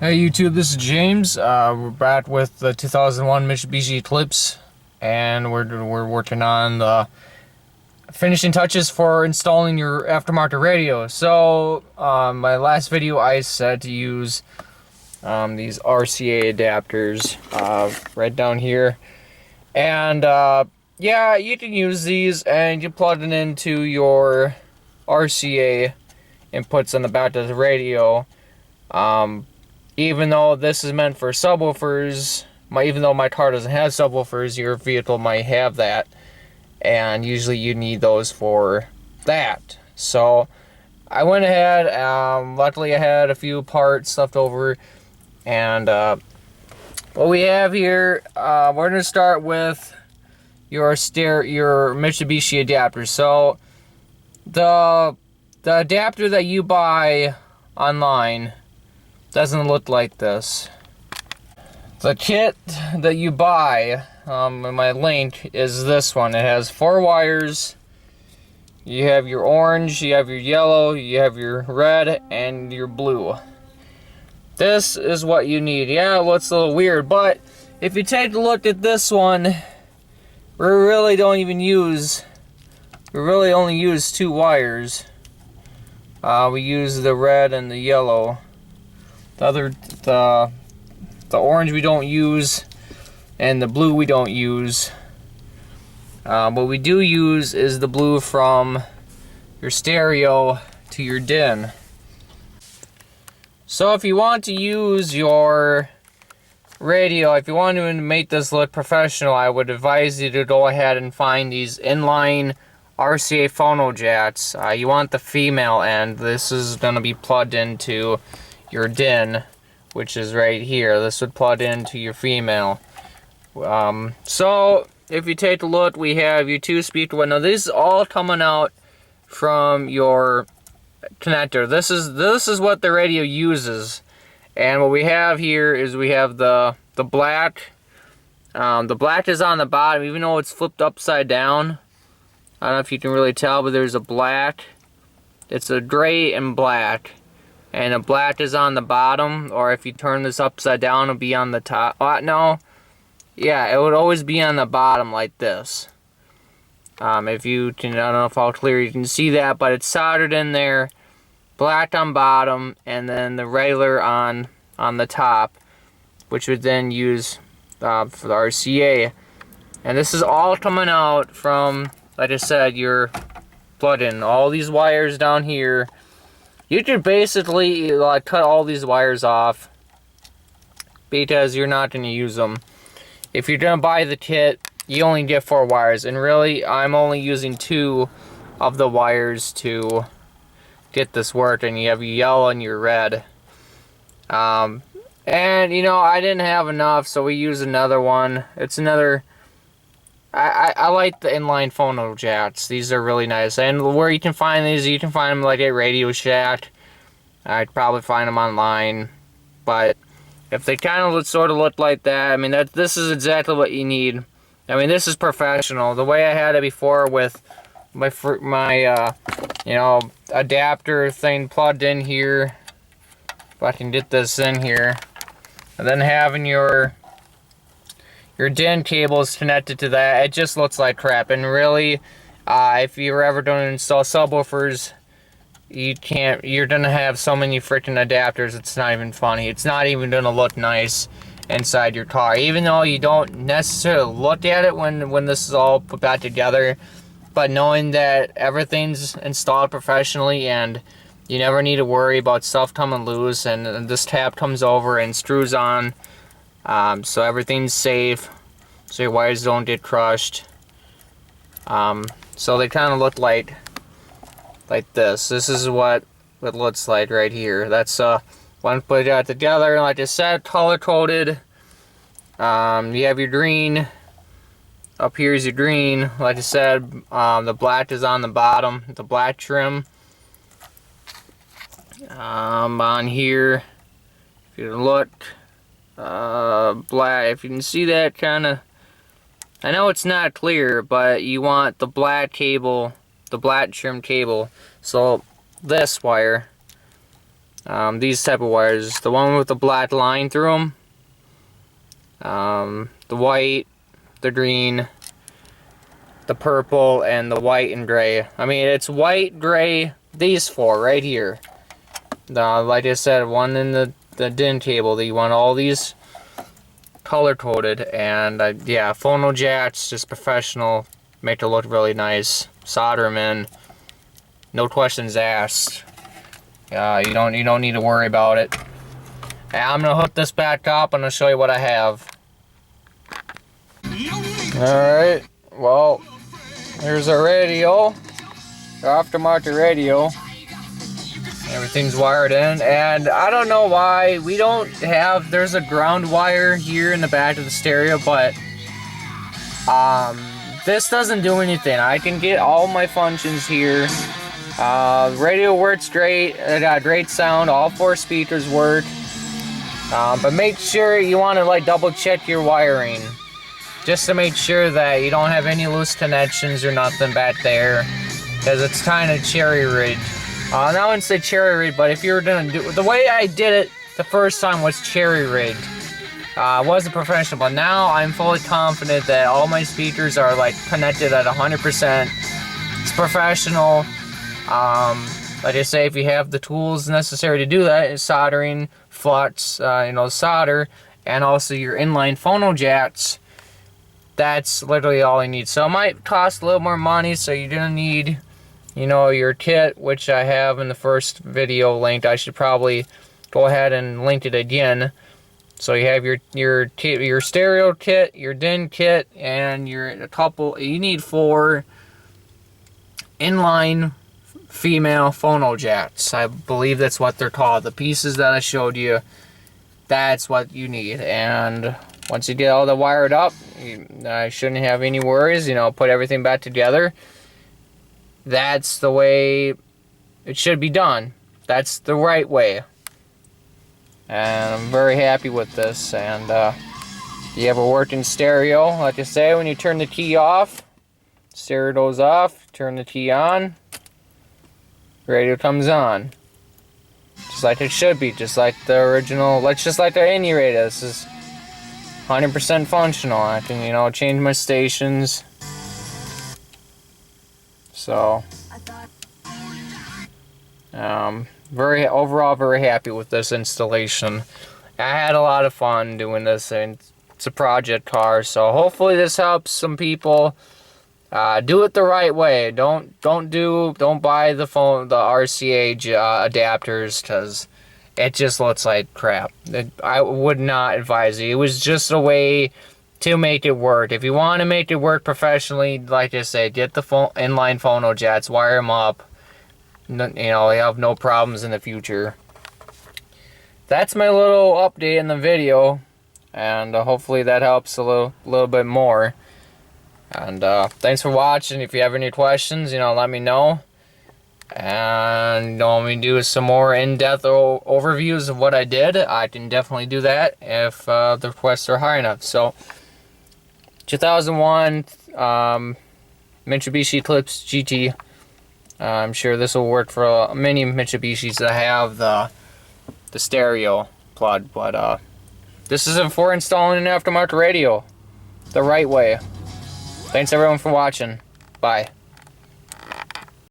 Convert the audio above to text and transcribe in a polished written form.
Hey YouTube, this is James. We're back with the 2001 Mitsubishi Eclipse, and we're working on the finishing touches for installing your aftermarket radio. So, my last video I said to use these RCA adapters right down here, and yeah, you can use these and you plug it into your RCA inputs on the back of the radio. Even though this is meant for subwoofers, even though my car doesn't have subwoofers, your vehicle might have that, and usually you need those for that. So I went ahead, luckily I had a few parts left over, and what we have here, we're going to start with your Mitsubishi adapter. So the adapter that you buy online doesn't look like this. The kit that you buy, in my link, is this one. It has 4 wires. You have your orange, you have your yellow, you have your red, and your blue. This is what you need. Yeah, it looks a little weird, but if you take a look at this one, we really only use 2 wires. We use the red and the yellow. The orange we don't use, and the blue we don't use. What we do use is the blue from your stereo to your DIN. So if you want to use your radio, if you want to make this look professional, I would advise you to go ahead and find these inline RCA phono jacks. You want the female end. This is going to be plugged into your DIN, which is right here. This would plug into your female. So if you take a look, we have your 2-speaker one. Now this is all coming out from your connector. This is what the radio uses. And what we have here is we have the black. The black is on the bottom, even though it's flipped upside down. I don't know if you can really tell, but there's a black. It's a gray and black. And the black is on the bottom, or if you turn this upside down, it'll be on the top. No. Yeah, it would always be on the bottom like this. If you can, I don't know if how clear you can see that, but it's soldered in there. Black on bottom, and then the regular on the top, which would then use for the RCA. And this is all coming out from, like I said, your plug-in. All these wires down here. You could basically cut all these wires off because you're not going to use them. If you're going to buy the kit, you only get 4 wires. And really, I'm only using 2 of the wires to get this working. You have your yellow and your red. And, you know, I didn't have enough, so we used another one. It's another... I like the inline phono jacks. These are really nice. And where you can find these, you can find them like at Radio Shack. I'd probably find them online. But if they kind of sort of look like that, I mean, this is exactly what you need. I mean, this is professional. The way I had it before with my you know, adapter thing plugged in here. If I can get this in here. And then having your DIN cable is connected to that. It just looks like crap. And really, if you're ever going to install subwoofers, you're going to have so many freaking adapters, it's not even funny. It's not even going to look nice inside your car. Even though you don't necessarily look at it when this is all put back together. But knowing that everything's installed professionally and you never need to worry about stuff coming loose, and this tab comes over and screws on. So everything's safe, so your wires don't get crushed. So they kind of look like this. This is what it looks like right here. That's one put it together. Like I said, color coded. You have your green. Up here is your green. Like I said, the black is on the bottom. The black trim. On here, if you look. Black, if you can see that kind of, I know it's not clear, but you want the black cable, the black trim cable. So this wire, These type of wires, the one with the black line through them, the white, the green, the purple, and the white and gray. I mean, it's white, gray, these four right here. Like I said, one in the DIN cable, you want all these color coded, and yeah, phono jacks, just professional, make it look really nice. Solder them in, no questions asked. You don't need to worry about it. And I'm gonna hook this back up and I'll show you what I have. Alright, well, here's our radio, our aftermarket radio. Everything's wired in, and I don't know why we don't have, there's a ground wire here in the back of the stereo, but this doesn't do anything. I can get all my functions here. Radio works great, it got great sound, all four speakers work, but make sure you want to like double check your wiring, just to make sure that you don't have any loose connections or nothing back there, because it's kind of cherry rigged. I wouldn't say cherry rigged, but if you were gonna do the way I did it the first time was cherry rigged. It wasn't professional, but now I'm fully confident that all my speakers are like connected at 100%. It's professional. Like I say, if you have the tools necessary to do that, is soldering, flux, solder, and also your inline phono jacks. That's literally all you need. So it might cost a little more money, so you're gonna need, your kit, which I have in the first video linked. I should probably go ahead and link it again. So you have your stereo kit, your DIN kit, and you need 4 inline female phono jacks. I believe that's what they're called. The pieces that I showed you, that's what you need. And once you get all that wired up, I shouldn't have any worries. Put everything back together. That's the way it should be done. That's the right way. And I'm very happy with this. And you have a working stereo. Like I say, when you turn the key off, stereo goes off, turn the key on, radio comes on. Just like it should be, just like the original, just like any radio. This is 100% functional. I can, change my stations. So, overall very happy with this installation. I had a lot of fun doing this, and it's a project car, so hopefully this helps some people. Do it the right way. Don't buy the RCA adapters, because it just looks like crap. I would not advise you. It was just a way to make it work. If you want to make it work professionally, like I say, get the inline phono jacks, wire them up. You have no problems in the future. That's my little update in the video, and hopefully that helps a little bit more. And thanks for watching. If you have any questions, let me know. And want me to do some more in-depth overviews of what I did, I can definitely do that if the requests are high enough. So, 2001 Mitsubishi Eclipse GT. I'm sure this will work for many Mitsubishis that have the stereo plug, but this is for installing an aftermarket radio the right way. Thanks everyone for watching. Bye.